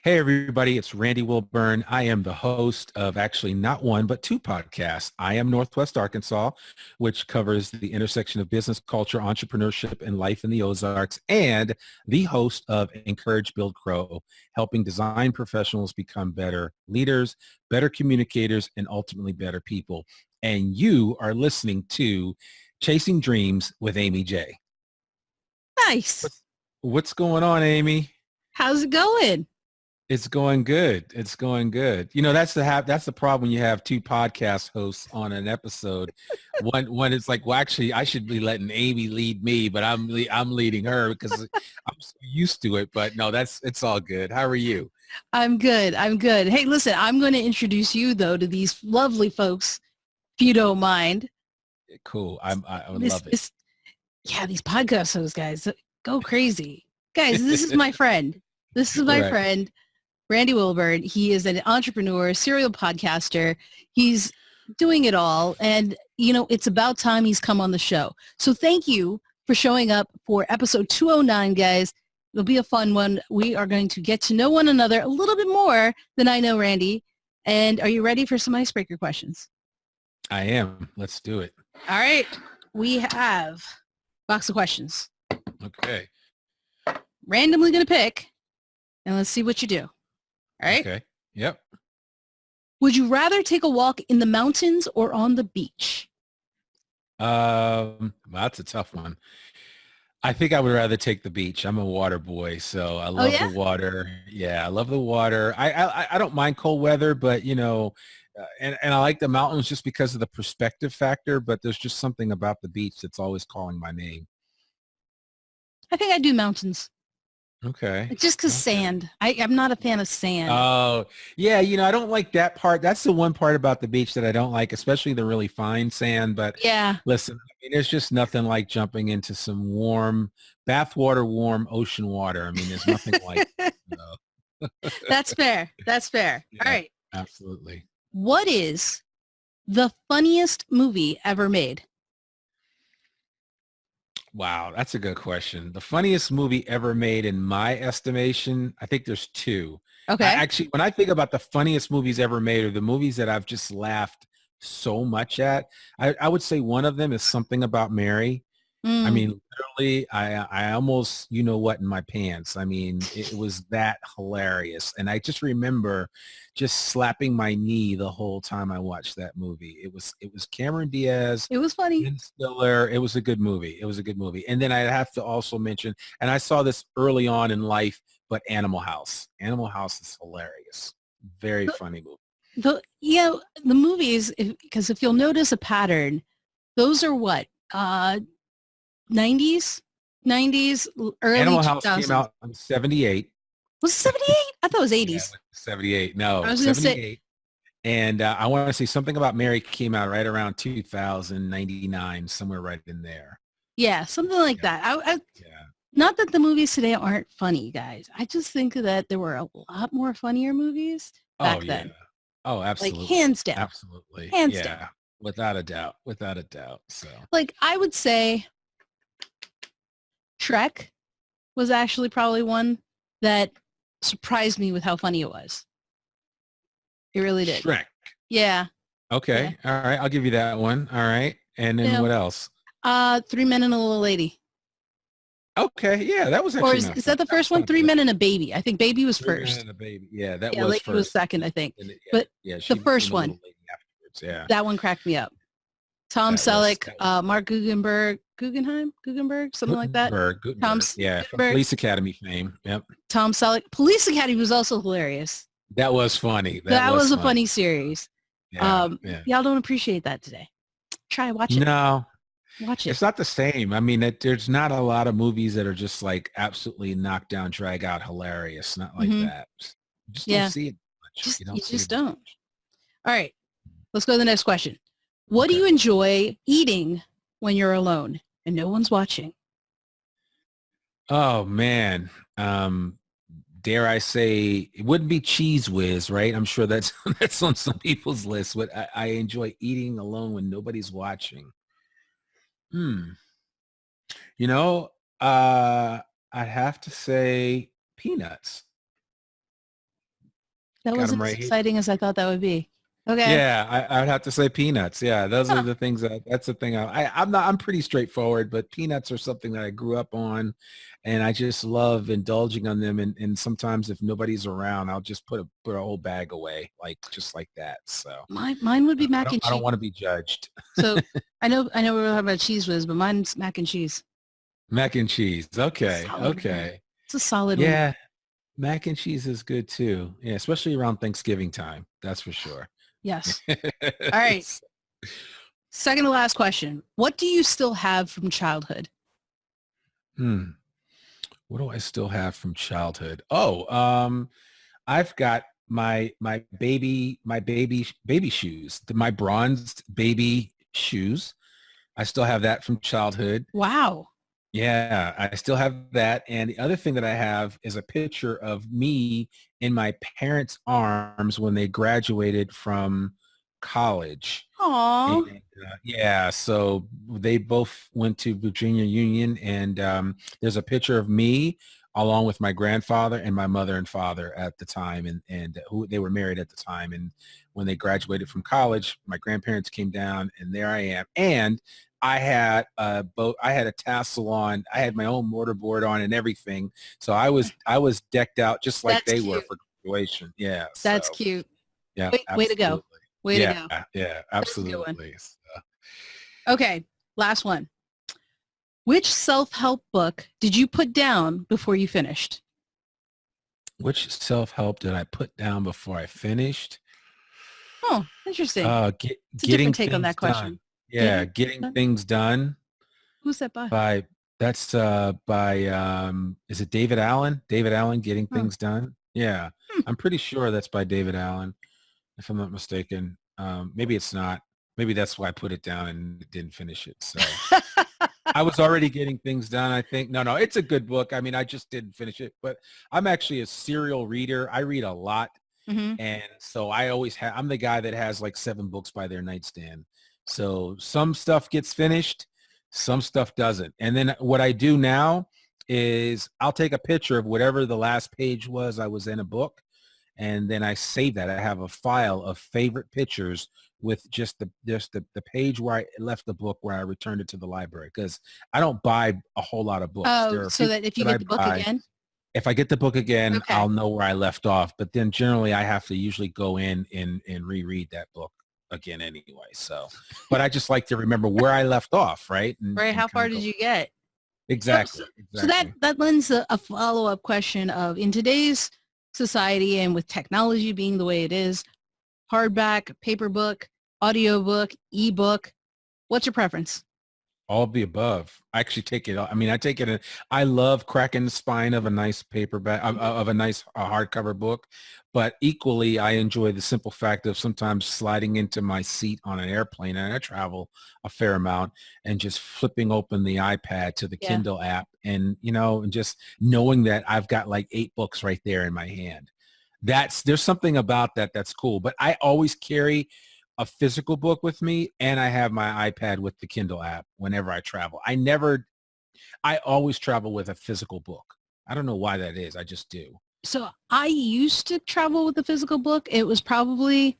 Hey, everybody, it's Randy Wilburn. I am the host of actually not one, but two podcasts. I Am Northwest Arkansas, which covers the intersection of business, culture, entrepreneurship, and life in the Ozarks, and the host of Encourage, Build, Grow, helping design professionals become better leaders, better communicators, and ultimately better people. And you are listening to Chasing Dreams with Amy J. Nice. What's going on, Amy? How's it going? It's going good. It's going good. You know, that's the problem when you have two podcast hosts on an episode. One is like, well, actually, I should be letting Amy lead me, but I'm leading her because I'm so used to it. But no, it's all good. How are you? I'm good. I'm good. Hey, listen, I'm going to introduce you though to these lovely folks, if you don't mind. Cool. I would This love it. is, yeah, these podcast hosts, guys, go crazy. Guys, this is my friend. This is my Right. friend, Randy Wilburn. He is an entrepreneur, serial podcaster. He's doing it all. And, you know, it's about time he's come on the show. So thank you for showing up for episode 209, guys. It'll be a fun one. We are going to get to know one another a little bit more than I know Randy. And are you ready for some icebreaker questions? I am. Let's do it. All right. We have a box of questions. Okay. Randomly going to pick, and let's see what you do. All right. Okay. Yep. Would you rather take a walk in the mountains or on the beach? That's a tough one. I think I would rather take the beach. I'm a water boy, so I love the water. Yeah, I love the water. I don't mind cold weather, but you know, and I like the mountains just because of the perspective factor. But there's just something about the beach that's always calling my name. I think I do mountains. Okay. Just because sand. I'm not a fan of sand. Oh, yeah. You know, I don't like that part. That's the one part about the beach that I don't like, especially the really fine sand. But yeah, listen, I mean, there's just nothing like jumping into some warm bathwater, warm ocean water. I mean, there's nothing like it, you know? That's fair. That's fair. Yeah, All right. absolutely. What is the funniest movie ever made? Wow, that's a good question. The funniest movie ever made in my estimation, I think there's two. Okay. Actually, when I think about the funniest movies ever made or the movies that I've just laughed so much at, I would say one of them is Something About Mary. I mean, literally, I almost, you know what, in my pants. I mean, it was that hilarious. And I just remember just slapping my knee the whole time I watched that movie. It was Cameron Diaz. It was funny. Ben Stiller. It was a good movie. It was a good movie. And then I have to also mention, and I saw this early on in life, but Animal House. Animal House is hilarious. Very funny movie. The movies, because if you'll notice a pattern, those are what? 90s, early Animal House 2000s. came out in 78. Was it 78? I thought it was 80s. Yeah, 78. No, I was going to 78. say. And I want to say Something About Mary came out right around 2099, somewhere right in there. Yeah, something like that. Yeah. Not that the movies today aren't funny, guys. I just think that there were a lot more funnier movies back then. Oh, absolutely. Like hands down. Absolutely. Hands down. Without a doubt. Without a doubt. So like I would say Shrek was actually probably one that surprised me with how funny it was. It really did. Shrek. Yeah. Okay. Yeah. All right. I'll give you that one. All right. And then what else? 3 Men and a Little Lady. Okay. Yeah, that was actually. Or is that the first one? 3 Men and a Baby. I think Baby was first. 3 Men and a Baby. Yeah, that was Lady first. Was second, I think. And but the first one. Yeah. That one cracked me up. Tom Selleck, Mark Guggenheim, something like that. Tom, yeah, from Police Academy fame. Yep. Tom Selleck. Police Academy was also hilarious. That was funny. That was a funny series. Yeah, y'all don't appreciate that today. Try watch it. No. Watch it. It's not the same. I mean, there's not a lot of movies that are just like absolutely knock down, drag out, hilarious. Not like that. You just don't see it much. You just don't. All right. Let's go to the next question. What do you enjoy eating when you're alone and no one's watching? Oh, man. Dare I say, it wouldn't be Cheese Whiz, right? I'm sure that's on some people's list. But I enjoy eating alone when nobody's watching. You know, I'd have to say peanuts. That Got them wasn't as right here. exciting as I thought that would be. Okay. Yeah, I would have to say peanuts. Yeah, those are Huh. the things that's the thing. I'm pretty straightforward, but peanuts are something that I grew up on, and I just love indulging on them. And sometimes if nobody's around, I'll just put a whole bag away, like just like that. So Mine would be mac and I don't cheese. want to be judged. So I know we were talking about Cheese Whiz, but mine's mac and cheese. Mac and cheese. Okay, Solid winner. okay. It's a solid winner. Yeah, mac and cheese is good too. Yeah, especially around Thanksgiving time. That's for sure. Yes. All right. Second to last question. What do you still have from childhood? Hmm. What do I still have from childhood? Oh, I've got my baby shoes, my bronzed baby shoes. I still have that from childhood. Wow. Yeah, I still have that. And the other thing that I have is a picture of me in my parents' arms when they graduated from college. Aw. And, yeah, so they both went to Virginia Union, and there's a picture of me along with my grandfather and my mother and father at the time, and who they were married at the time. And when they graduated from college, my grandparents came down, and there I am. And I had a boat. I had a tassel on. I had my own mortarboard on and everything. So I was decked out just like That's they were cute. for graduation. Yeah. That's So cute. yeah, Way to go. absolutely. Way to go. Yeah, That's a good one. absolutely. So, Okay. Last one. Which self-help book did you put down before you finished? which self-help did I put down before I finished? Oh, interesting. It's a Getting different take on things that question. done. Yeah, Getting getting done? things done Who's that by? by is it David Allen? David Allen, Getting Oh. Things Done. Yeah, Hmm. I'm pretty sure that's by David Allen, if I'm not mistaken. Maybe it's not. Maybe that's why I put it down and didn't finish it. So I was already getting things done, I think. No, it's a good book. I mean, I just didn't finish it, but I'm actually a serial reader. I read a lot. Mm-hmm. And so I'm the guy that has like 7 books by their nightstand. So some stuff gets finished, some stuff doesn't. And then what I do now is I'll take a picture of whatever the last page was I was in a book. And then I save that. I have a file of favorite pictures with just the page where I left the book where I returned it to the library, because I don't buy a whole lot of books. There Oh, are so few that if you that get I the book buy. again? If I get the book again, Okay. I'll know where I left off. But then generally I have to usually go in and reread that book again anyway. So, but I just like to remember where I left off, right? Right. How far did you get? Exactly. So that lends a follow-up question of, in today's society and with technology being the way it is, hardback, paper book, audiobook, ebook, what's your preference? All of the above. I actually take it. I mean, I take it. I love cracking the spine of a nice paperback, of a nice hardcover book, but equally I enjoy the simple fact of sometimes sliding into my seat on an airplane, and I travel a fair amount, and just flipping open the iPad to the Yeah. Kindle app, and and just knowing that I've got like 8 books right there in my hand. There's something about that that's cool. But I always carry a physical book with me, and I have my iPad with the Kindle app whenever I travel. I always travel with a physical book. I don't know why that is. I just do. So I used to travel with a physical book. It was probably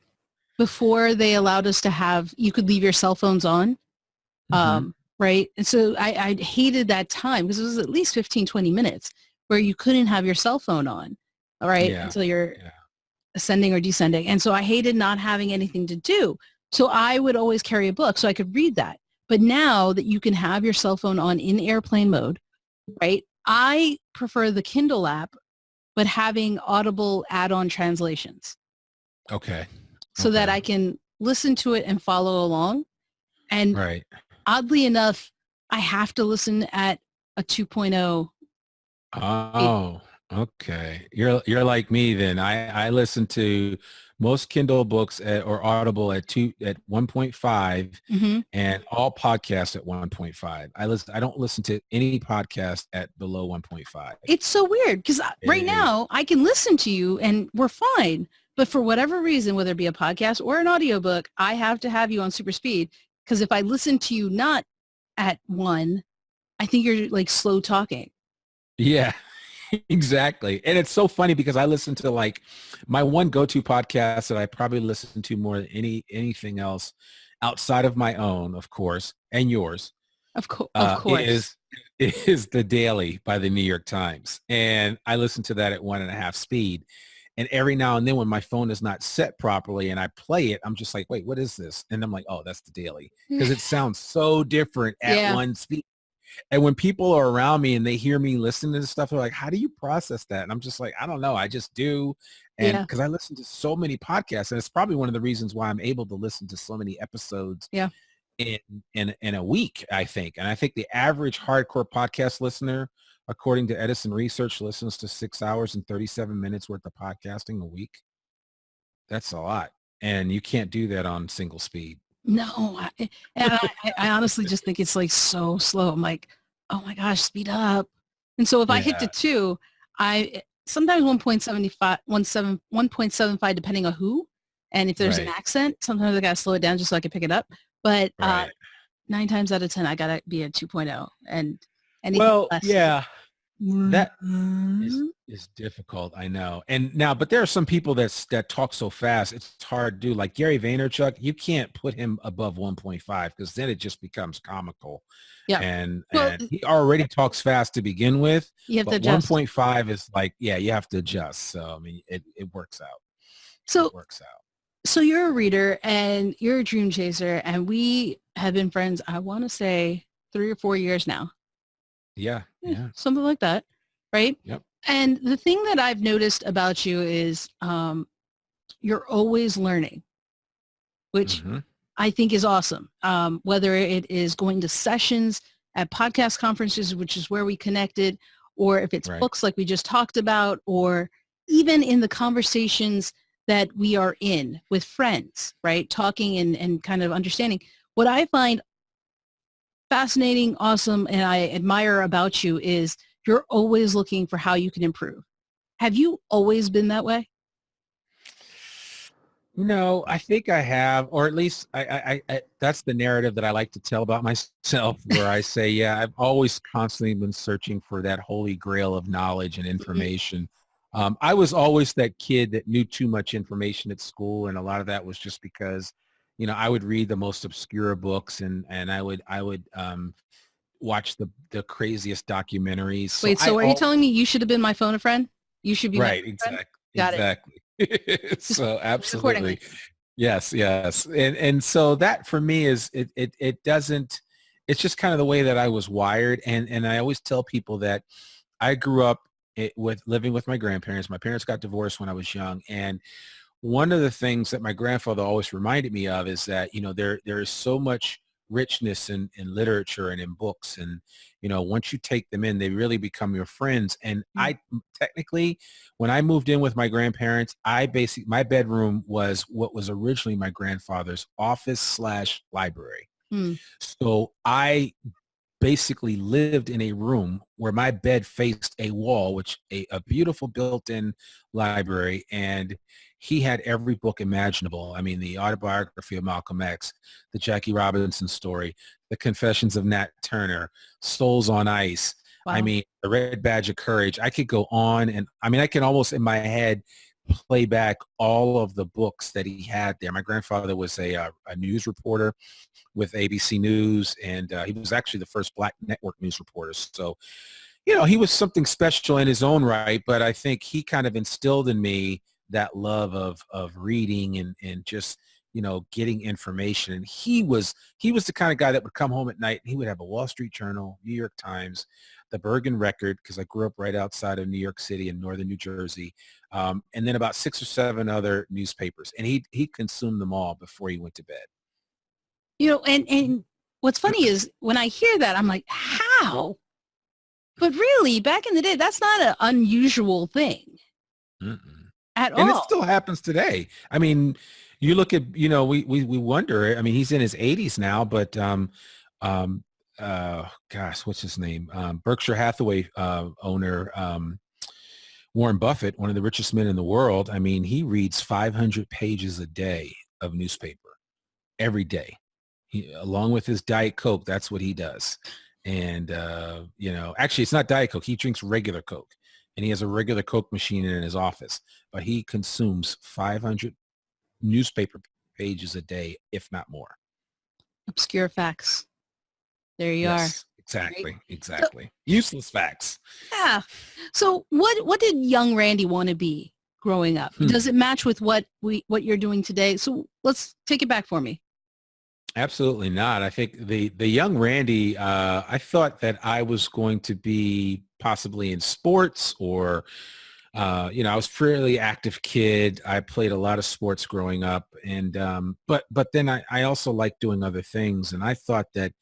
before they allowed us to you could leave your cell phones on. Mhm. Right. And so I hated that time, because it was at least 15, 20 minutes where you couldn't have your cell phone on. All right. Yeah. Until you're Yeah. ascending or descending. And so I hated not having anything to do. So I would always carry a book so I could read that. But now that you can have your cell phone on in airplane mode, right? I prefer the Kindle app, but having Audible add-on translations Okay. so that Okay. I can listen to it and follow along. And Right. oddly enough, I have to listen at a 2.0 speed. Oh, okay. You're like me then. I listen to most Kindle books or Audible at 1.5, Mm-hmm. and all podcasts at 1.5. I don't listen to any podcast at below 1.5. It's so weird because right It now I can listen to you and we're fine. But for whatever reason, whether it be a podcast or an audiobook, I have to have you on super speed, because if I listen to you not at 1, I think you're like slow talking. Yeah. Exactly. And it's so funny because I listen to like my one go-to podcast that I probably listen to more than anything else outside of my own, of course, and yours, Of course. is is The Daily by the New York Times. And I listen to that at 1.5 speed. And every now and then when my phone is not set properly and I play it, I'm just like, wait, what is this? And I'm like, oh, that's The Daily. Because it sounds so different at Yeah. one speed. And when people are around me and they hear me listening to this stuff, they're like, how do you process that? And I'm just like, I don't know. I just do. And Yeah. because I listen to so many podcasts, and it's probably one of the reasons why I'm able to listen to so many episodes Yeah. in in a week, I think. And I think the average hardcore podcast listener, according to Edison Research, listens to 6 hours and 37 minutes worth of podcasting a week. That's a lot. And you can't do that on single speed. No, I honestly just think it's like so slow. I'm like, oh my gosh, speed up. And so if I hit the Yeah, 2, I sometimes 1.75, depending on who. And if there's an right, accent, sometimes I got to slow it down just so I can pick it up. But right. 9 times out of 10, I got to be at 2.0, and anything Well, less is yeah, that like, is difficult, I know. And now, but there are some people that talk so fast, it's hard to do. Like Gary Vaynerchuk, you can't put him above 1.5 because then it just becomes comical. yeah. Well, And he already talks fast to begin with, you have to but adjust. 1.5 is like, yeah, you have to adjust. So, I mean, it works out. It So works out. So you're a reader and you're a dream chaser, and we have been friends, I want to say 3 or 4 years now. Yeah, yeah. Something like that, right? Yep. And the thing that I've noticed about you is you're always learning, which Hmm. I think is awesome. Whether it is going to sessions at podcast conferences, which is where we connected, or if it's Right. books like we just talked about, or even in the conversations that we are in with friends, right? Talking and kind of understanding. What I find fascinating, awesome, and I admire about you is you're always looking for how you can improve. Have you always been that way? No, I think I have, or at least that's the narrative that I like to tell about myself, where I say, yeah, I've always constantly been searching for that holy grail of knowledge and Mhm. information. I was always that kid that knew too much information at school, and a lot of that was just because, I would read the most obscure books, and I would watch the craziest documentaries. So Wait, so are you telling me you should have been my phone a friend? You should be my right, phone a friend? exactly, Got it. exactly. Just So proceed accordingly. absolutely. Yes, yes. And so that for me is it doesn't it's just kind of the way that I was wired. And I always tell people that I grew up with living with my grandparents. My parents got divorced when I was young. And one of the things that my grandfather always reminded me of is that, there is so much richness in literature and in books. And, once you take them in, they really become your friends. And Mm. technically, when I moved in with my grandparents, my bedroom was what was originally my grandfather's office/library. Mm. So I basically lived in a room where my bed faced a wall, which a beautiful built-in library. And he had every book imaginable. I mean, the autobiography of Malcolm X, the Jackie Robinson story, the Confessions of Nat Turner, Souls on Ice. I Wow. mean, the Red Badge of Courage. I could go on. And I mean, I can almost in my head play back all of the books that he had there. My grandfather was a news reporter with ABC News, and he was actually the first Black network news reporter. So, he was something special in his own right, but I think he kind of instilled in me that love of reading and just, getting information. And he was the kind of guy that would come home at night and he would have a Wall Street Journal, New York Times, the Bergen Record, because I grew up right outside of New York City in northern New Jersey, and then about 6 or 7 other newspapers. And he consumed them all before he went to bed. And what's funny is when I hear that, I'm like, how? But really, back in the day, that's not an unusual thing Mm-mm. at And it all. still happens today. I mean, you look at, we wonder, I mean, he's in his 80s now, but um, gosh, what's his name? Berkshire Hathaway owner, Warren Buffett, one of the richest men in the world. I mean, he reads 500 pages a day of newspaper every day. Along with his Diet Coke, that's what he does. And, actually, it's not Diet Coke. He drinks regular Coke. and he has a regular Coke machine in his office, but he consumes 500 newspaper pages a day, if not more. Obscure facts. There you are. Yes, Right. exactly, So, exactly. Useless facts. yeah. So what did young Randy want to be growing up? Hmm. Does it match with what you're doing today? So let's take it back for me. Absolutely not. I think the young Randy, I thought that I was going to be possibly in sports or, I was a fairly active kid. I played a lot of sports growing up, and but then I also liked doing other things, and I thought that,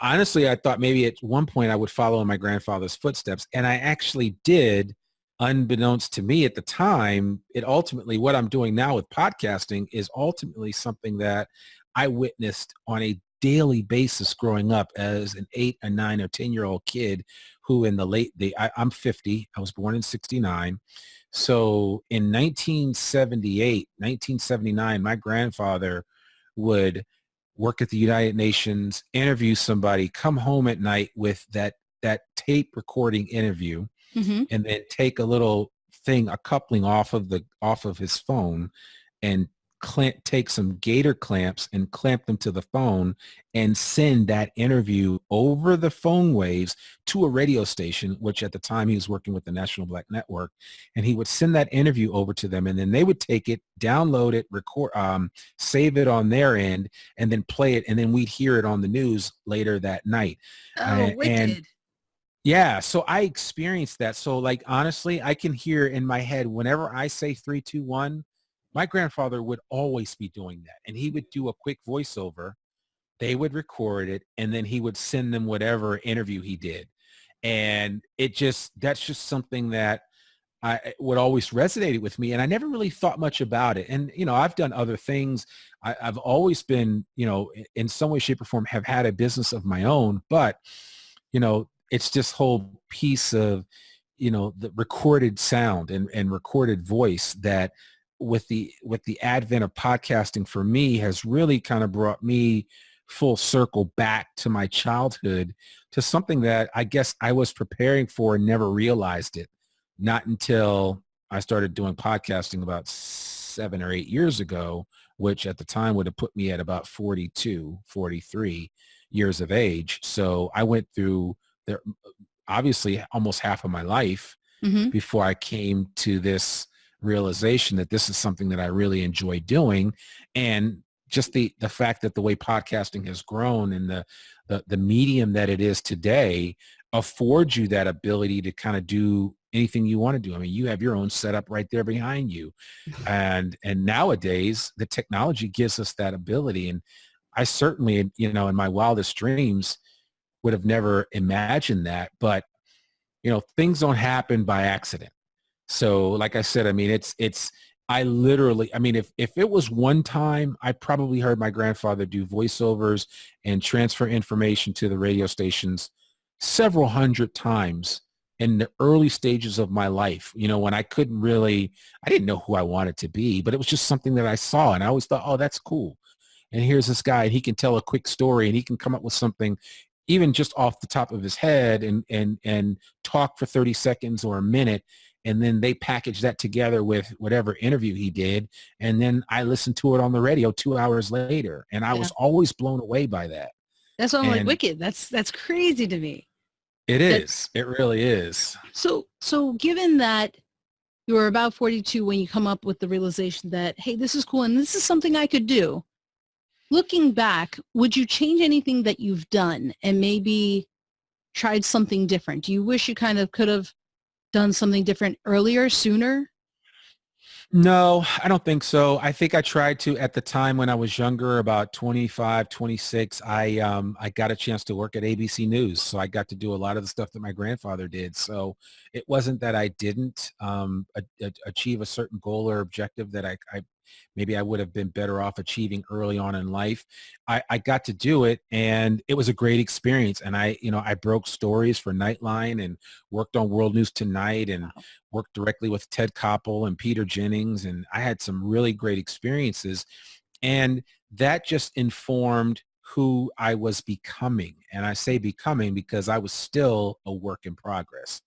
honestly, I thought maybe at one point I would follow in my grandfather's footsteps, and I actually did. Unbeknownst to me at the time, what I'm doing now with podcasting is ultimately something that I witnessed on a daily basis growing up as an 8, a 9, or 10-year-old kid who in I'm 50. I was born in 69. So in 1978, 1979, my grandfather would work at the United Nations, interview somebody, come home at night with that tape recording interview, Mm-hmm. and then take a little thing, a coupling off of his phone, and take some gator clamps and clamp them to the phone and send that interview over the phone waves to a radio station, which at the time he was working with the National Black Network, and he would send that interview over to them, and then they would take it, download it, record, save it on their end, and then play it, and then we'd hear it on the news later that night. Oh, And wicked. yeah, so I experienced that. So like, honestly, I can hear in my head whenever I say 3, 2, 1, my grandfather would always be doing that. And he would do a quick voiceover. They would record it, and then he would send them whatever interview he did. And that's just something that would always resonated with me. And I never really thought much about it. And, I've done other things. I've always been, in some way, shape, or form have had a business of my own, but it's this whole piece of, the recorded sound and recorded voice that with the advent of podcasting for me has really kind of brought me full circle back to my childhood, to something that I guess I was preparing for and never realized it. Not until I started doing podcasting about 7 or 8 years ago, which at the time would have put me at about 42, 43 years of age. So I went through there obviously almost half of my life Mm-hmm. before I came to this realization that this is something that I really enjoy doing. And just the fact that the way podcasting has grown and the medium that it is today affords you that ability to kind of do anything you want to do. I mean, you have your own setup right there behind you. And nowadays the technology gives us that ability. And I certainly, in my wildest dreams would have never imagined that. But, things don't happen by accident. So like I said, I mean, I literally, I mean, if it was one time, I probably heard my grandfather do voiceovers and transfer information to the radio stations several hundred times in the early stages of my life, when I didn't know who I wanted to be, but it was just something that I saw. And I always thought, oh, that's cool. And here's this guy, and he can tell a quick story, and he can come up with something even just off the top of his head and talk for 30 seconds or a minute. And then they package that together with whatever interview he did. And then I listened to it on the radio 2 hours later. And I Yeah. was always blown away by that. That's why I'm like, And wicked. That's crazy to me. it That- is. It really is. So given that you were about 42 when you come up with the realization that, hey, this is cool and this is something I could do. Looking back, would you change anything that you've done and maybe tried something different? Do you wish you kind of could have done something different earlier, sooner? No, I don't think so. I think I tried to at the time when I was younger, about 25, 26. I got a chance to work at ABC News. So I got to do a lot of the stuff that my grandfather did. So it wasn't that I didn't achieve a certain goal or objective that I maybe I would have been better off achieving early on in life. I got to do it, and it was a great experience. And I broke stories for Nightline and worked on World News Tonight and Wow. worked directly with Ted Koppel and Peter Jennings. And I had some really great experiences. And that just informed who I was becoming. And I say becoming because I was still a work in progress.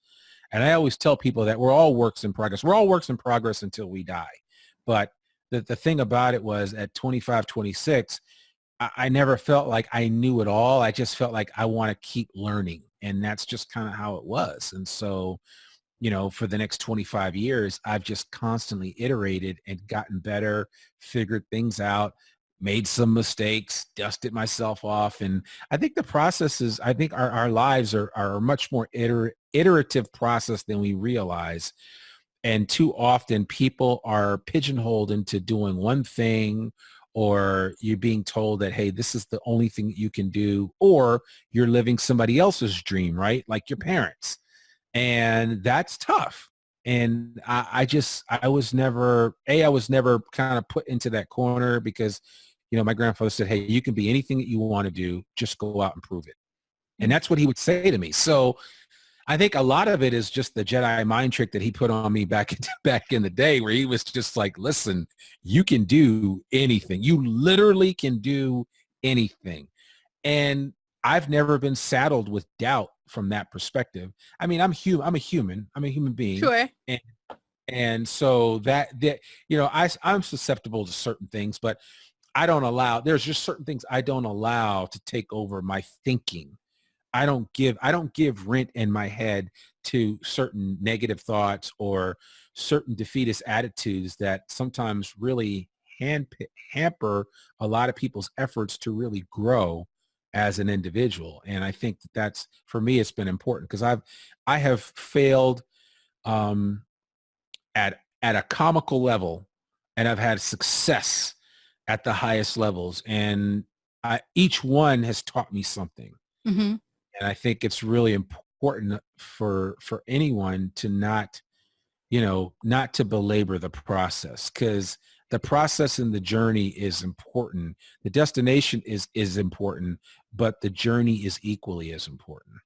And I always tell people that we're all works in progress. We're all works in progress until we die. But the thing about it was at 25, 26, I never felt like I knew it all. I just felt like I want to keep learning. And that's just kind of how it was. And so, for the next 25 years, I've just constantly iterated and gotten better, figured things out, made some mistakes, dusted myself off. And I think the process is, I think our lives are a much more iterative process than we realize. And too often people are pigeonholed into doing one thing, or you're being told that, hey, this is the only thing that you can do, or you're living somebody else's dream, right? Like your parents. And that's tough. And I was never kind of put into that corner because, my grandfather said, hey, you can be anything that you want to do, just go out and prove it. And that's what he would say to me. So I think a lot of it is just the Jedi mind trick that he put on me back in the day, where he was just like, listen, you can do anything. You literally can do anything. And I've never been saddled with doubt from that perspective. I mean, I'm a human being. Sure. And so that I'm susceptible to certain things, but there's just certain things I don't allow to take over my thinking. I don't give rent in my head to certain negative thoughts or certain defeatist attitudes that sometimes really hamper a lot of people's efforts to really grow as an individual. And I think that's, for me, it's been important because I have failed at a comical level, and I've had success at the highest levels. And each one has taught me something. Mm-hmm. And I think it's really important for anyone to not to belabor the process, because the process and the journey is important. The destination is important, but the journey is equally as important.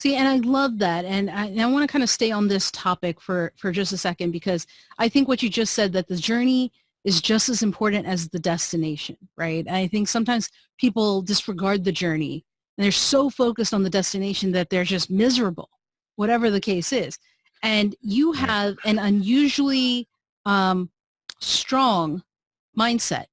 See, and I love that. And I want to kind of stay on this topic for just a second, because I think what you just said, that the journey is just as important as the destination, right? And I think sometimes people disregard the journey, and they're so focused on the destination that they're just miserable, whatever the case is. And you have an unusually strong mindset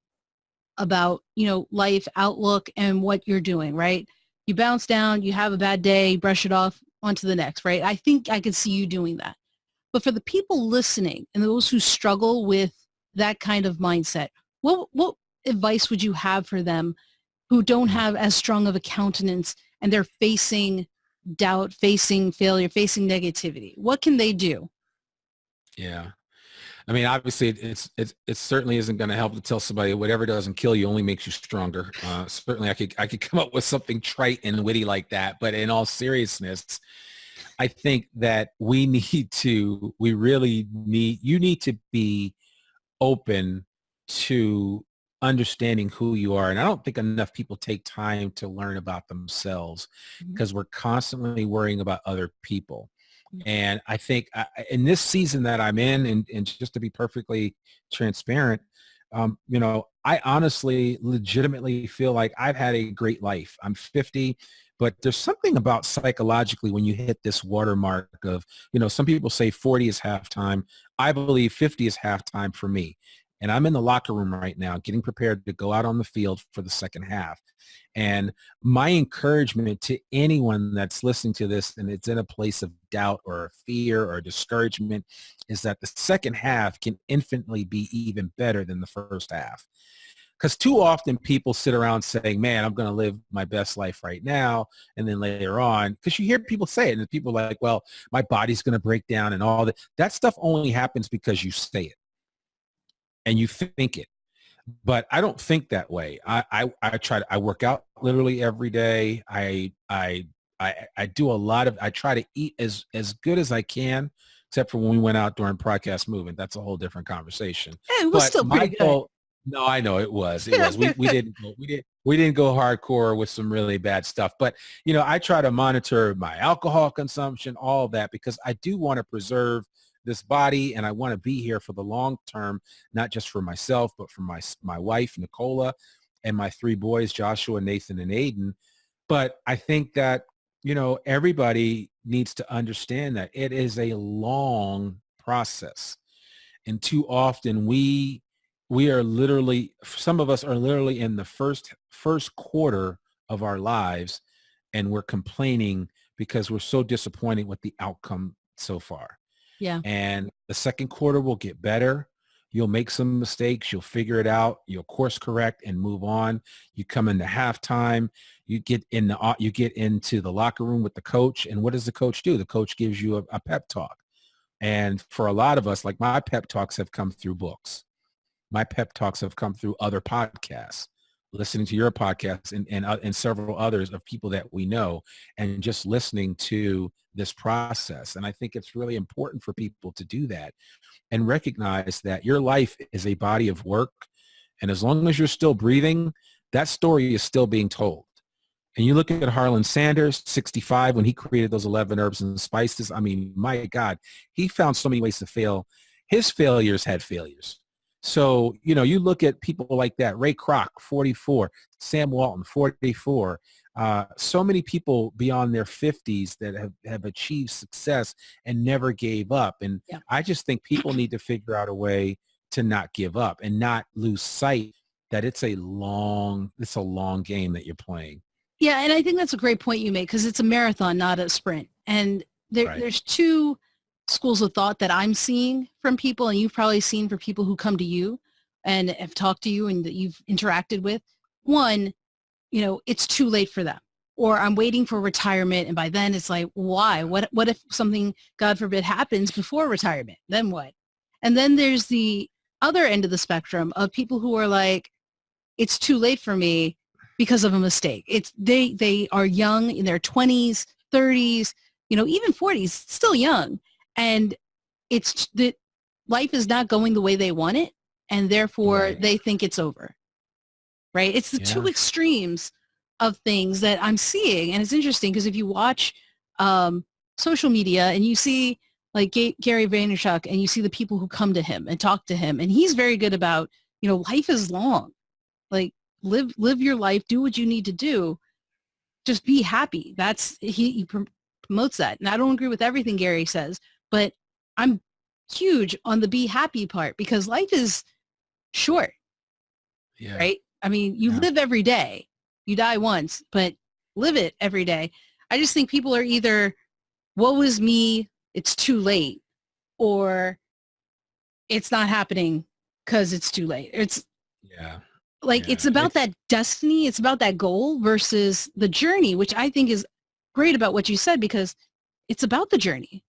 about, life outlook and what you're doing, right? You bounce down, you have a bad day, brush it off, on to the next, right? I think I could see you doing that. But for the people listening and those who struggle with that kind of mindset, what advice would you have for them who don't have as strong of a countenance and they're facing doubt, facing failure, facing negativity? What can they do? Yeah. I mean, obviously, it certainly isn't going to help to tell somebody whatever doesn't kill you only makes you stronger. Certainly, I could come up with something trite and witty like that. But in all seriousness, I think that you need to be open to understanding who you are. And I don't think enough people take time to learn about themselves, because we're constantly worrying about other people. And I think in this season that I'm in, and just to be perfectly transparent, I honestly, legitimately feel like I've had a great life. I'm 50, but there's something about psychologically when you hit this watermark of, some people say 40 is halftime. I believe 50 is halftime for me. And I'm in the locker room right now getting prepared to go out on the field for the second half. And my encouragement to anyone that's listening to this and it's in a place of doubt or fear or discouragement is that the second half can infinitely be even better than the first half. Because too often people sit around saying, man, I'm going to live my best life right now. And then later on, because you hear people say it, and people are like, well, my body's going to break down and all that. That stuff only happens because you say it and you think it. But I don't think that way. I work out literally every day. I do a lot of, I try to eat as good as I can, except for when we went out during Podcast Movement. That's a whole different conversation. It was still pretty good. No, I know it was. We didn't go hardcore with some really bad stuff. But, I try to monitor my alcohol consumption, all of that, because I do want to preserve this body, and I want to be here for the long term, not just for myself, but for my wife, Nicola, and my 3 boys, Joshua, Nathan, and Aiden. But I think that, everybody needs to understand that it is a long process. And too often we are literally, some of us are literally in the first quarter of our lives, and we're complaining because we're so disappointed with the outcome so far. Yeah. And the second quarter will get better. You'll make some mistakes. You'll figure it out. You'll course correct and move on. You come into halftime. You get into the locker room with the coach. And what does the coach do? The coach gives you a pep talk. And for a lot of us, like, my pep talks have come through books. My pep talks have come through other podcasts, listening to your podcast and several others of people that we know, and just listening to this process. And I think it's really important for people to do that and recognize that your life is a body of work. And as long as you're still breathing, that story is still being told. And you look at Harlan Sanders, 65, when he created those 11 herbs and spices. I mean, my God, he found so many ways to fail. His failures had failures. So, you look at people like that, Ray Kroc, 44, Sam Walton, 44, so many people beyond their 50s that have achieved success and never gave up. And Yeah. I just think people need to figure out a way to not give up and not lose sight that it's a long game that you're playing. Yeah, and I think that's a great point you make, because it's a marathon, not a sprint. And Right. there's two schools of thought that I'm seeing from people, and you've probably seen for people who come to you and have talked to you and that you've interacted with. One, it's too late for them, or I'm waiting for retirement, and by then it's like, why? What if something, God forbid, happens before retirement? Then what? And then there's the other end of the spectrum of people who are like, it's too late for me because of a mistake. They are young, in their 20s, 30s, even 40s, still young. And it's that life is not going the way they want it, and therefore Right. they think it's over. Right? It's the two extremes of things that I'm seeing. And it's interesting because if you watch social media and you see like Gary Vaynerchuk, and you see the people who come to him and talk to him, and he's very good about, life is long. Like, live your life, do what you need to do. Just be happy. He promotes that. And I don't agree with everything Gary says, but I'm huge on the be happy part, because life is short. Yeah. Right? I mean, you live every day. You die once, but live it every day. I just think people are either, woe is me, it's too late, or it's not happening because it's too late. It's it's about that destiny. It's about that goal versus the journey, which I think is great about what you said, because it's about the journey.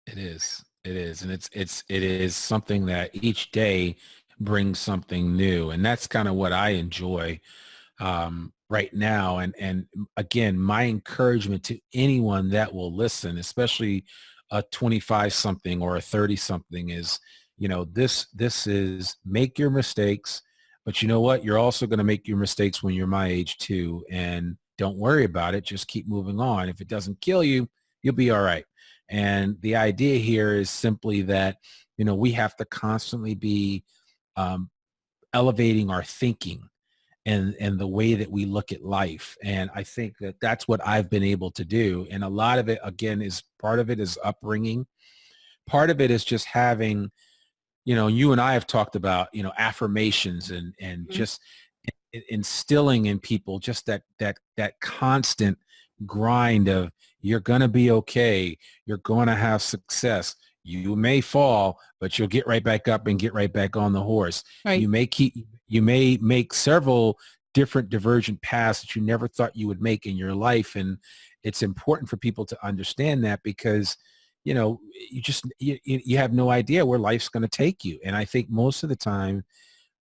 It is. And it is something that each day brings something new. And that's kind of what I enjoy right now. And again, my encouragement to anyone that will listen, especially a 25 something or a 30 something, is, this is, make your mistakes, but you know what? You're also going to make your mistakes when you're my age too. And don't worry about it. Just keep moving on. If it doesn't kill you, you'll be all right. And the idea here is simply that, we have to constantly be elevating our thinking and the way that we look at life. And I think that that's what I've been able to do. And a lot of it, again, is part of it is upbringing. Part of it is just having, you and I have talked about, affirmations and Mm-hmm. just instilling in people just that constant grind of, you're going to be okay. You're going to have success. You may fall, but you'll get right back up and get right back on the horse. Right. You may make several different divergent paths that you never thought you would make in your life. And it's important for people to understand that, because, you have no idea where life's going to take you. And I think most of the time,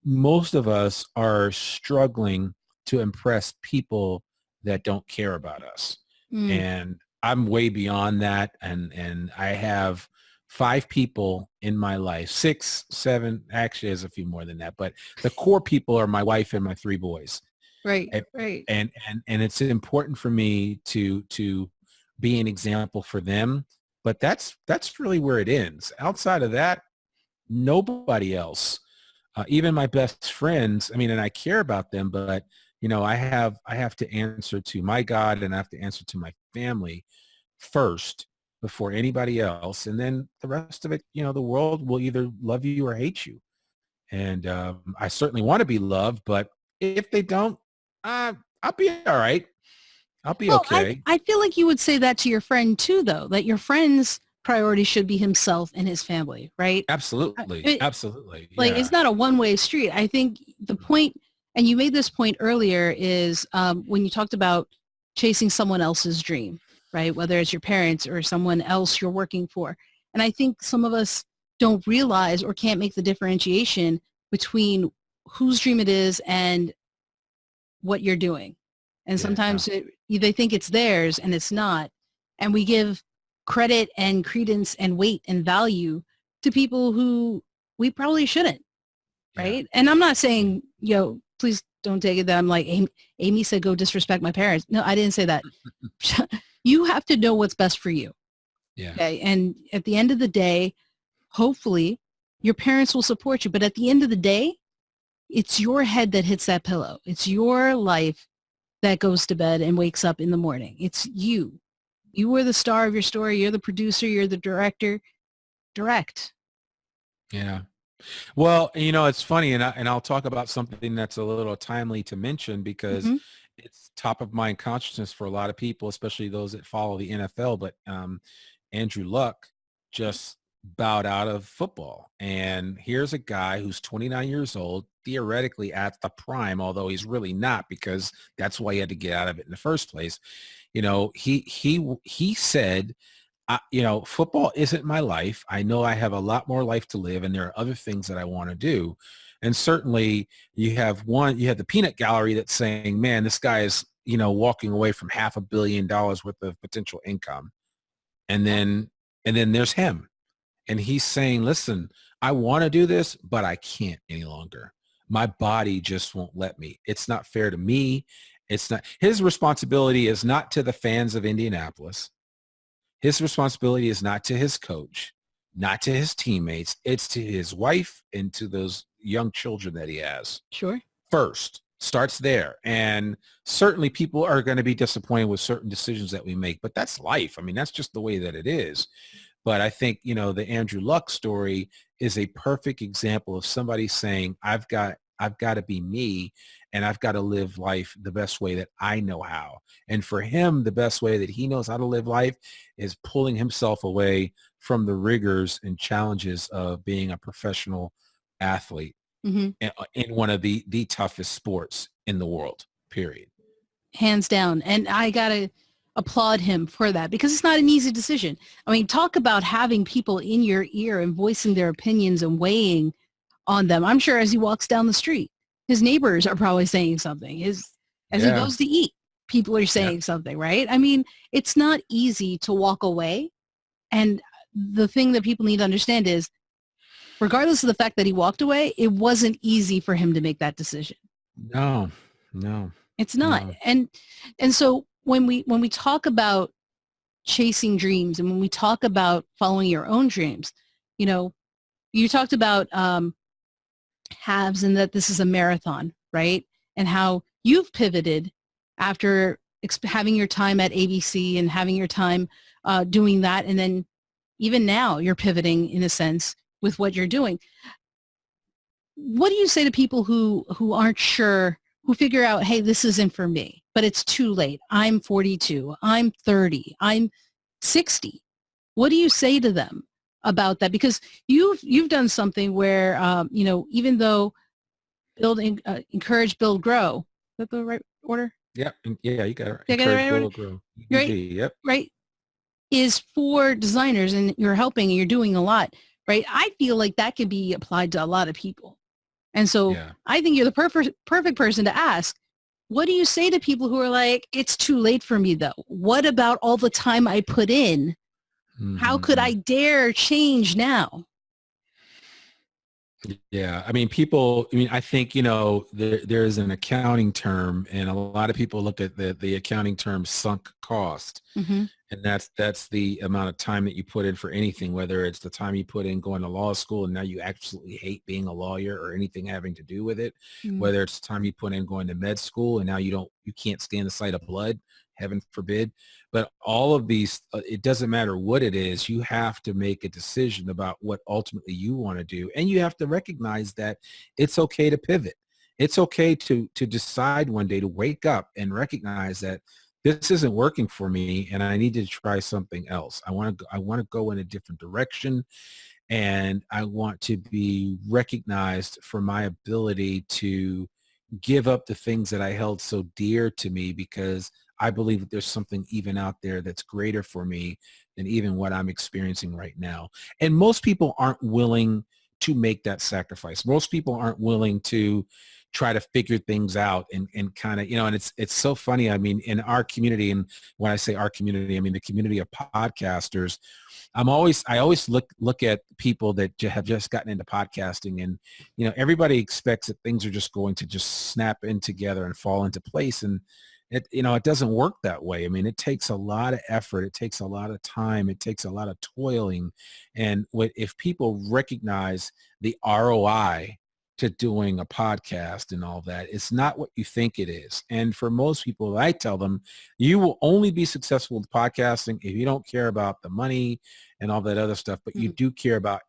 most of us are struggling to impress people that don't care about us. Mm. And I'm way beyond that. And I have 5 people in my life, 6, 7, actually there's a few more than that, but the core people are my wife and my 3 boys. Right. And it's important for me to be an example for them, but that's really where it ends. Outside of that, nobody else, even my best friends. I mean, and I care about them, but I have to answer to my God, and I have to answer to my family. first before anybody else. And then the rest of it, the world will either love you or hate you. And I certainly want to be loved, but if they don't, I'll be all right. I'll be Well, okay. I feel like you would say that to your friend too, though, that your friend's priority should be himself and his family, right? Absolutely. Absolutely. Like, Yeah. it's not a one-way street. I think the point, and you made this point earlier, is when you talked about chasing someone else's dream, right? Whether it's your parents or someone else you're working for. And I think some of us don't realize or can't make the differentiation between whose dream it is and what you're doing. And sometimes they think it's theirs and it's not. And we give credit and credence and weight and value to people who we probably shouldn't, right? And I'm not saying, please don't take it that I'm like, Amy said, go disrespect my parents. No, I didn't say that. You have to know what's best for you. Yeah. Okay. And at the end of the day, hopefully your parents will support you. But at the end of the day, it's your head that hits that pillow. It's your life that goes to bed and wakes up in the morning. It's you. You are the star of your story. You're the producer. You're the director. Direct. Yeah. Well, it's funny, and I'll talk about something that's a little timely to mention because it's top of mind consciousness for a lot of people, especially those that follow the NFL. But Andrew Luck just bowed out of football. And here's a guy who's 29 years old, theoretically at the prime, although he's really not, because that's why he had to get out of it in the first place. He said, football isn't my life. I know I have a lot more life to live, and there are other things that I want to do. And certainly you have the peanut gallery that's saying, man, this guy is, walking away from $500 million worth of potential income. And then there's him. And he's saying, listen, I want to do this, but I can't any longer. My body just won't let me. It's not fair to me. It's not. His responsibility is not to the fans of Indianapolis. His responsibility is not to his coach, not to his teammates. It's to his wife and to those young children that he has. Sure. First, starts there. And certainly people are going to be disappointed with certain decisions that we make, but that's life. I mean, that's just the way that it is. But I think, the Andrew Luck story is a perfect example of somebody saying, I've got to be me, and I've got to live life the best way that I know how. And for him, the best way that he knows how to live life is pulling himself away from the rigors and challenges of being a professional athlete in one of the toughest sports in the world, period. Hands down. And I got to applaud him for that, because it's not an easy decision. I mean, talk about having people in your ear and voicing their opinions and weighing on them. I'm sure as he walks down the street, his neighbors are probably saying something. As he goes to eat, people are saying something, right? I mean, it's not easy to walk away. And the thing that people need to understand is, regardless of the fact that he walked away, it wasn't easy for him to make that decision. No, it's not. No. And so when we talk about chasing dreams, and when we talk about following your own dreams, you talked about halves, and that this is a marathon, right? And how you've pivoted after having your time at ABC and having your time doing that. And then even now you're pivoting in a sense with what you're doing. What do you say to people who aren't sure, who figure out, hey, this isn't for me, but it's too late. I'm 42, I'm 30, I'm 60. What do you say to them about that? Because you've done something where, even though encourage, build, grow. Is that the right order? Yeah. Yeah, you got it. Encourage, build, grow. Right? Yep. Right. Is for designers, and you're helping and you're doing a lot, right? I feel like that could be applied to a lot of people. And so I think you're the perfect person to ask. What do you say to people who are like, it's too late for me though? What about all the time I put in? How could I dare change now? Yeah. I mean, I think, there's an accounting term, and a lot of people look at the accounting term sunk cost. And that's the amount of time that you put in for anything, whether it's the time you put in going to law school and now you absolutely hate being a lawyer or anything having to do with it, Mm. whether it's the time you put in going to med school and now you can't stand the sight of blood, heaven forbid. But all of these, it doesn't matter what it is, you have to make a decision about what ultimately you want to do. And you have to recognize that it's okay to pivot. It's okay to decide one day to wake up and recognize that this isn't working for me and I need to try something else. I want to go in a different direction, and I want to be recognized for my ability to give up the things that I held so dear to me, because I believe that there's something even out there that's greater for me than even what I'm experiencing right now. And most people aren't willing to make that sacrifice. Most people aren't willing to try to figure things out and kind of, and it's so funny. I mean, in our community, and when I say our community, I mean the community of podcasters, I always look at people that have just gotten into podcasting, and everybody expects that things are just going to just snap in together and fall into place, and it doesn't work that way. I mean, it takes a lot of effort, it takes a lot of time, it takes a lot of toiling, and if people recognize the ROI to doing a podcast and all that, it's not what you think it is. And for most people, I tell them, you will only be successful with podcasting if you don't care about the money and all that other stuff, but you do care about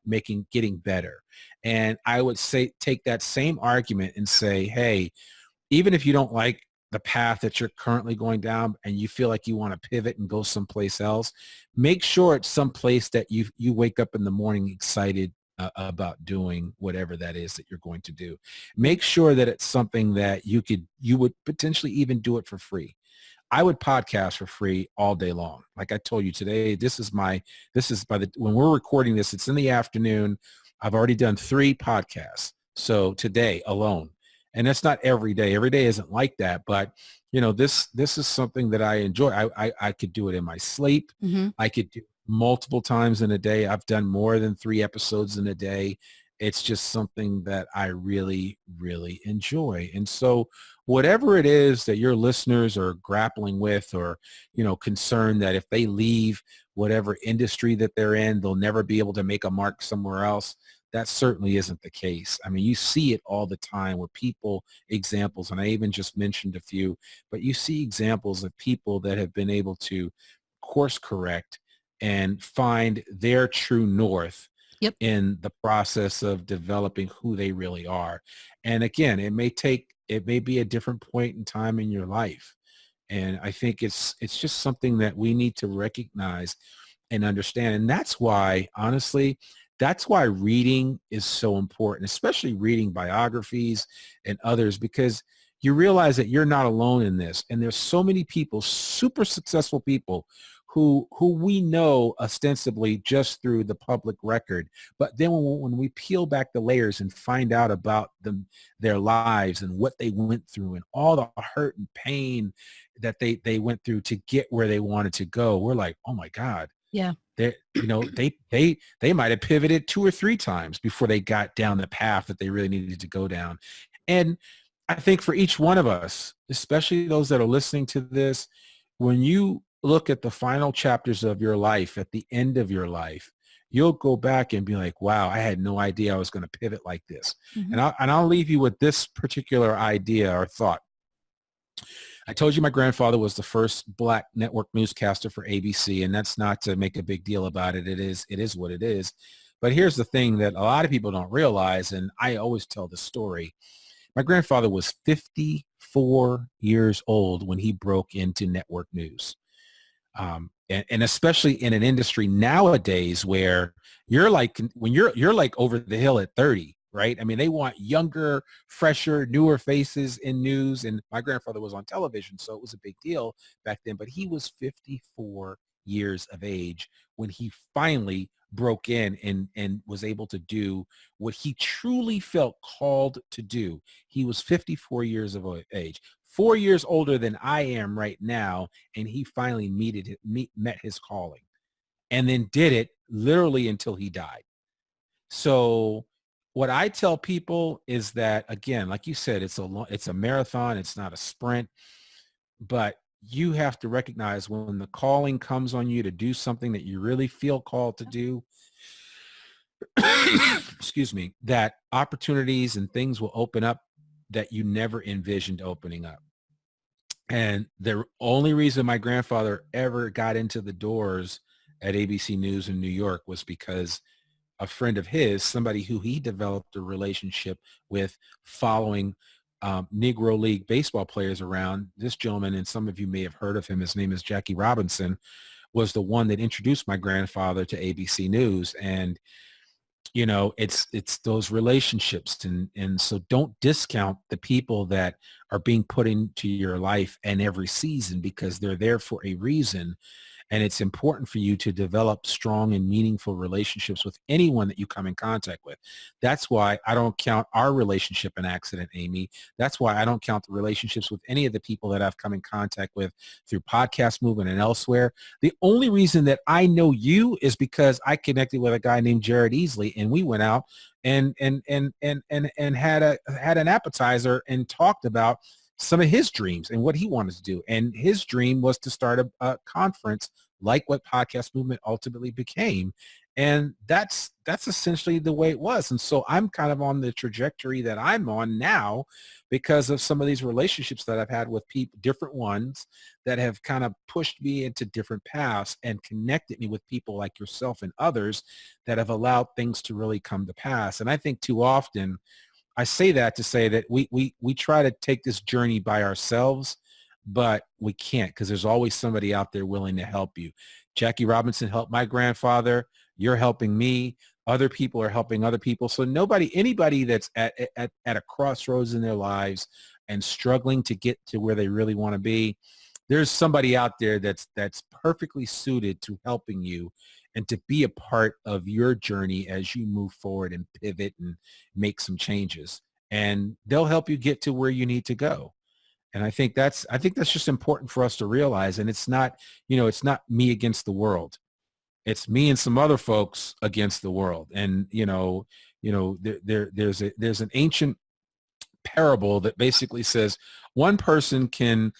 getting better. And I would say, take that same argument and say, hey, even if you don't like the path that you're currently going down and you feel like you want to pivot and go someplace else, make sure it's someplace that you wake up in the morning excited about doing whatever that is that you're going to do. Make sure that it's something that you would potentially even do it for free. I would podcast for free all day long. Like I told you today, when we're recording this, it's in the afternoon. I've already done 3 podcasts. So today alone, and that's not every day. Every day isn't like that, but this is something that I enjoy. I could do it in my sleep. Mm-hmm. I could do multiple times in a day. I've done more than 3 episodes in a day. It's just something that I really, really enjoy. And so whatever it is that your listeners are grappling with, or, concerned that if they leave whatever industry that they're in, they'll never be able to make a mark somewhere else, that certainly isn't the case. I mean, you see it all the time where examples, and I even just mentioned a few, but you see examples of people that have been able to course correct and find their true north. Yep. In the process of developing who they really are. And again, it may be a different point in time in your life. And I think it's just something that we need to recognize and understand. And that's why, honestly, that's why reading is so important, especially reading biographies and others, because you realize that you're not alone in this. And there's so many people, super successful people, who we know ostensibly just through the public record. But then when we peel back the layers and find out about their lives and what they went through and all the hurt and pain that they went through to get where they wanted to go, we're like, oh my God. Yeah. They might have pivoted 2 or 3 times before they got down the path that they really needed to go down. And I think for each one of us, especially those that are listening to this, when you look at the final chapters of your life, at the end of your life, you'll go back and be like, wow, I had no idea I was going to pivot like this. Mm-hmm. And I'll leave you with this particular idea or thought. I told you my grandfather was the first Black network newscaster for ABC, and that's not to make a big deal about it. It is what it is. But here's the thing that a lot of people don't realize, and I always tell the story. My grandfather was 54 years old when he broke into network news. And especially in an industry nowadays where you're like, when you're like over the hill at 30, right? I mean, they want younger, fresher, newer faces in news. And my grandfather was on television, so it was a big deal back then. But he was 54 years of age when he finally broke in and was able to do what he truly felt called to do. He was 54 years of age. 4 years older than I am right now, and he finally met his calling, and then did it literally until he died. So what I tell people is that, again, like you said, it's a marathon, it's not a sprint, but you have to recognize when the calling comes on you to do something that you really feel called to do, excuse me, that opportunities and things will open up that you never envisioned opening up. And the only reason my grandfather ever got into the doors at ABC News in New York was because a friend of his, somebody who he developed a relationship with, following Negro League baseball players around. This gentleman, and some of you may have heard of him, his name is Jackie Robinson, was the one that introduced my grandfather to ABC News. And it's those relationships, and so don't discount the people that are being put into your life and every season, because they're there for a reason. And it's important for you to develop strong and meaningful relationships with anyone that you come in contact with. That's why I don't count our relationship an accident, Amy. That's why I don't count the relationships with any of the people that I've come in contact with through Podcast Movement and elsewhere. The only reason that I know you is because I connected with a guy named Jared Easley, and we went out and had an appetizer and talked about some of his dreams and what he wanted to do. And his dream was to start a conference like what Podcast Movement ultimately became. And that's essentially the way it was. And so I'm kind of on the trajectory that I'm on now because of some of these relationships that I've had with people, different ones that have kind of pushed me into different paths and connected me with people like yourself and others that have allowed things to really come to pass. And I think too often, I say that to say that we try to take this journey by ourselves, but we can't, because there's always somebody out there willing to help you. Jackie Robinson helped my grandfather. You're helping me. Other people are helping other people. So anybody that's at a crossroads in their lives and struggling to get to where they really want to be, there's somebody out there that's perfectly suited to helping you and to be a part of your journey as you move forward and pivot and make some changes. And they'll help you get to where you need to go. And I think that's just important for us to realize. And it's not me against the world. It's me and some other folks against the world. And, there's an ancient parable that basically says one person can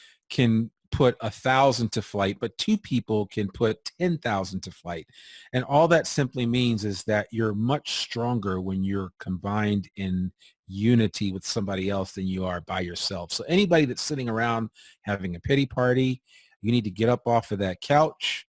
put 1,000 to flight, but two people can put 10,000 to flight. And all that simply means is that you're much stronger when you're combined in unity with somebody else than you are by yourself. So anybody that's sitting around having a pity party, you need to get up off of that couch.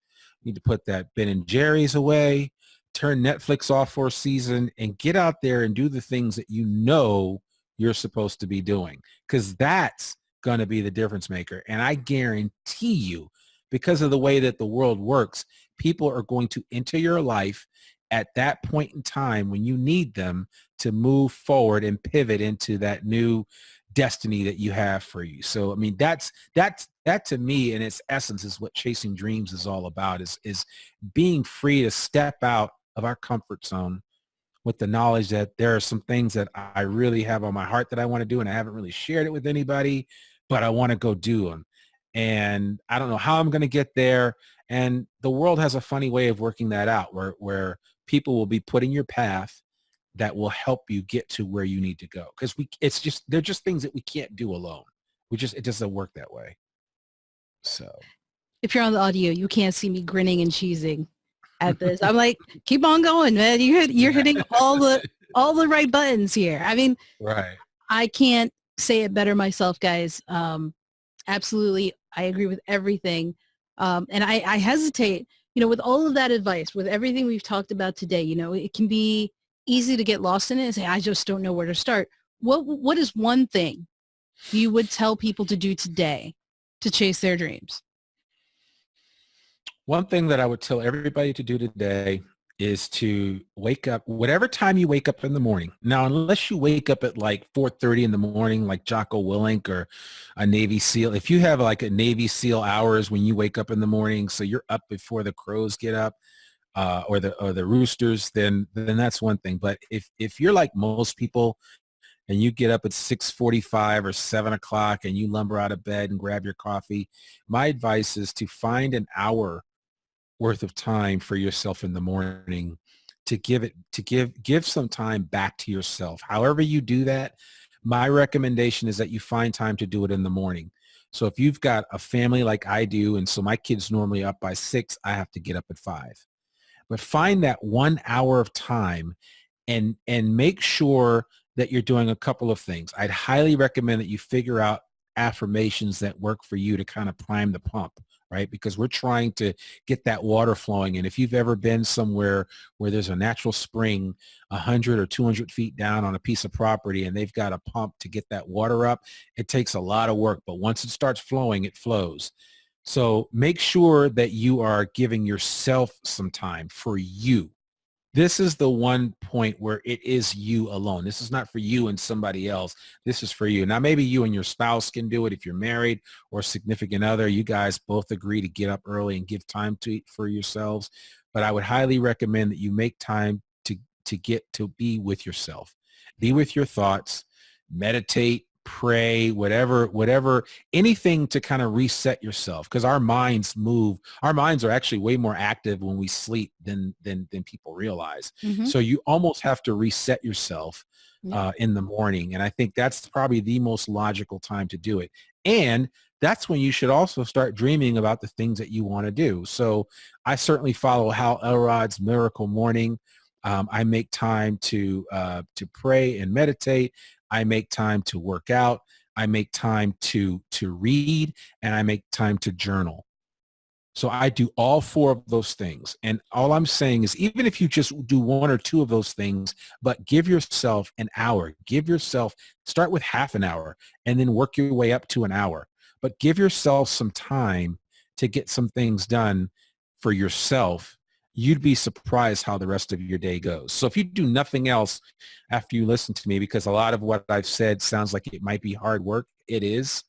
You need to put that Ben and Jerry's away, turn Netflix off for a season, and get out there and do the things that you're supposed to be doing, because that's going to be the difference maker. And I guarantee you, because of the way that the world works, people are going to enter your life at that point in time when you need them to move forward and pivot into that new destiny that you have for you. So, I mean, that to me, in its essence, is what chasing dreams is all about, is being free to step out of our comfort zone with the knowledge that there are some things that I really have on my heart that I want to do, and I haven't really shared it with anybody, but I want to go do them. And I don't know how I'm going to get there. And the world has a funny way of working that out, where people will be put in your path that will help you get to where you need to go. Because they're just things that we can't do alone. It doesn't work that way. So if you're on the audio, you can't see me grinning and cheesing at this. I'm like, keep on going, man. You're hitting all the right buttons here. I mean, right. I can't say it better myself, guys. Absolutely. I agree with everything. And I hesitate, with all of that advice, with everything we've talked about today, it can be easy to get lost in it and say, I just don't know where to start. What is one thing you would tell people to do today to chase their dreams? One thing that I would tell everybody to do today is to wake up, whatever time you wake up in the morning. Now, unless you wake up at like 4:30 in the morning, like Jocko Willink or a Navy SEAL, if you have like a Navy SEAL hours when you wake up in the morning, so you're up before the crows get up, or the roosters, then that's one thing. But if you're like most people and you get up at 6:45 or 7 o'clock and you lumber out of bed and grab your coffee, my advice is to find an hour worth of time for yourself in the morning, to give some time back to yourself. However you do that, my recommendation is that you find time to do it in the morning. So if you've got a family like I do, and so my kid's normally up by 6, I have to get up at 5. But find that 1 hour of time and make sure that you're doing a couple of things. I'd highly recommend that you figure out affirmations that work for you to kind of prime the pump, right? Because we're trying to get that water flowing. And if you've ever been somewhere where there's a natural spring 100 or 200 feet down on a piece of property and they've got a pump to get that water up, it takes a lot of work. But once it starts flowing, it flows. So make sure that you are giving yourself some time for you. This is the one point where it is you alone. This is not for you and somebody else. This is for you. Now, maybe you and your spouse can do it if you're married or significant other. You guys both agree to get up early and give time for yourselves. But I would highly recommend that you make time to get to be with yourself. Be with your thoughts, meditate, pray, whatever, anything to kind of reset yourself, because our minds move. Our minds are actually way more active when we sleep than people realize. Mm-hmm. So you almost have to reset yourself in the morning. And I think that's probably the most logical time to do it. And that's when you should also start dreaming about the things that you want to do. So I certainly follow Hal Elrod's Miracle Morning. I make time to pray and meditate. I make time to work out. I make time to read, and I make time to journal. So I do all 4 of those things. And all I'm saying is, even if you just do 1 or 2 of those things, but give yourself an hour. Start with half an hour and then work your way up to an hour. But give yourself some time to get some things done for yourself. You'd be surprised how the rest of your day goes. So if you do nothing else after you listen to me, because a lot of what I've said sounds like it might be hard work, it is.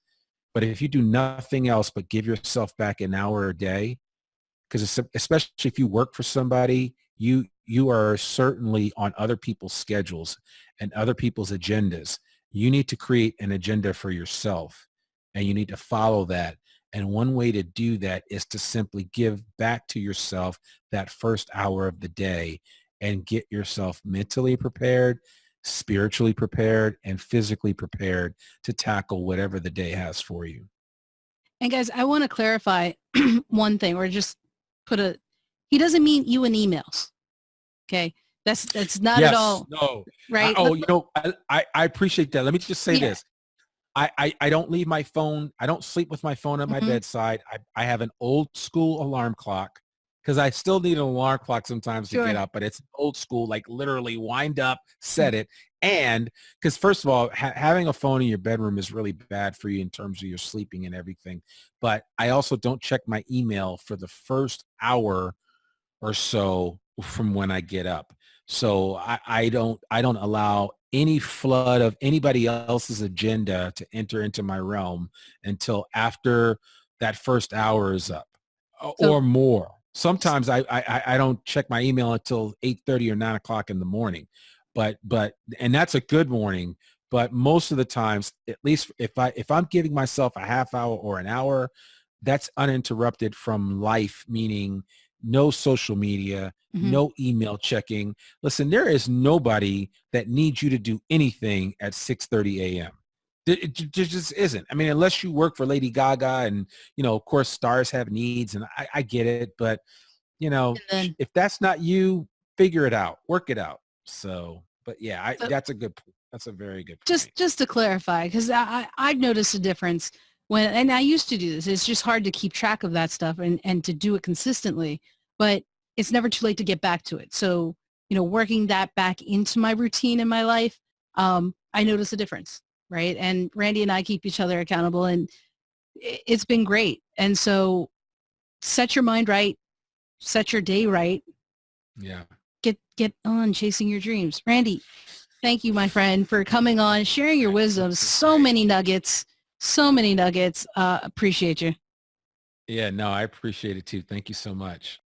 But if you do nothing else but give yourself back an hour a day, because especially if you work for somebody, you are certainly on other people's schedules and other people's agendas. You need to create an agenda for yourself, and you need to follow that. And one way to do that is to simply give back to yourself that first hour of the day and get yourself mentally prepared, spiritually prepared, and physically prepared to tackle whatever the day has for you. And guys, I want to clarify one thing, or just he doesn't mean you in emails. Okay. That's not at all. No. Right. I appreciate that. Let me just say this. I don't leave my phone. I don't sleep with my phone at my bedside. I have an old school alarm clock, because I still need an alarm clock sometimes to get up, but it's old school, like literally wind up, set it. And because first of all, having a phone in your bedroom is really bad for you in terms of your sleeping and everything. But I also don't check my email for the first hour or so from when I get up. So I don't allow any flood of anybody else's agenda to enter into my realm until after that first hour is up, or more. Sometimes I don't check my email until 8:30 or 9 o'clock in the morning, but and that's a good morning. But most of the times, at least if I'm giving myself a half hour or an hour, that's uninterrupted from life, meaning no social media, no email checking. Listen, there is nobody that needs you to do anything at 6:30 a.m. It just isn't. I mean, unless you work for Lady Gaga, and, of course, stars have needs, and I get it. But, if that's not you, figure it out, work it out. So, but yeah, that's a very good point. Just to clarify, because I've noticed a difference and I used to do this. It's just hard to keep track of that stuff and to do it consistently, but it's never too late to get back to it. So, working that back into my routine in my life, I notice a difference, right? And Randy and I keep each other accountable, and it's been great. And so set your mind right, set your day right. Yeah. Get on chasing your dreams. Randy, thank you, my friend, for coming on, sharing your wisdom. So many nuggets. Appreciate you. Yeah, no, I appreciate it too. Thank you so much.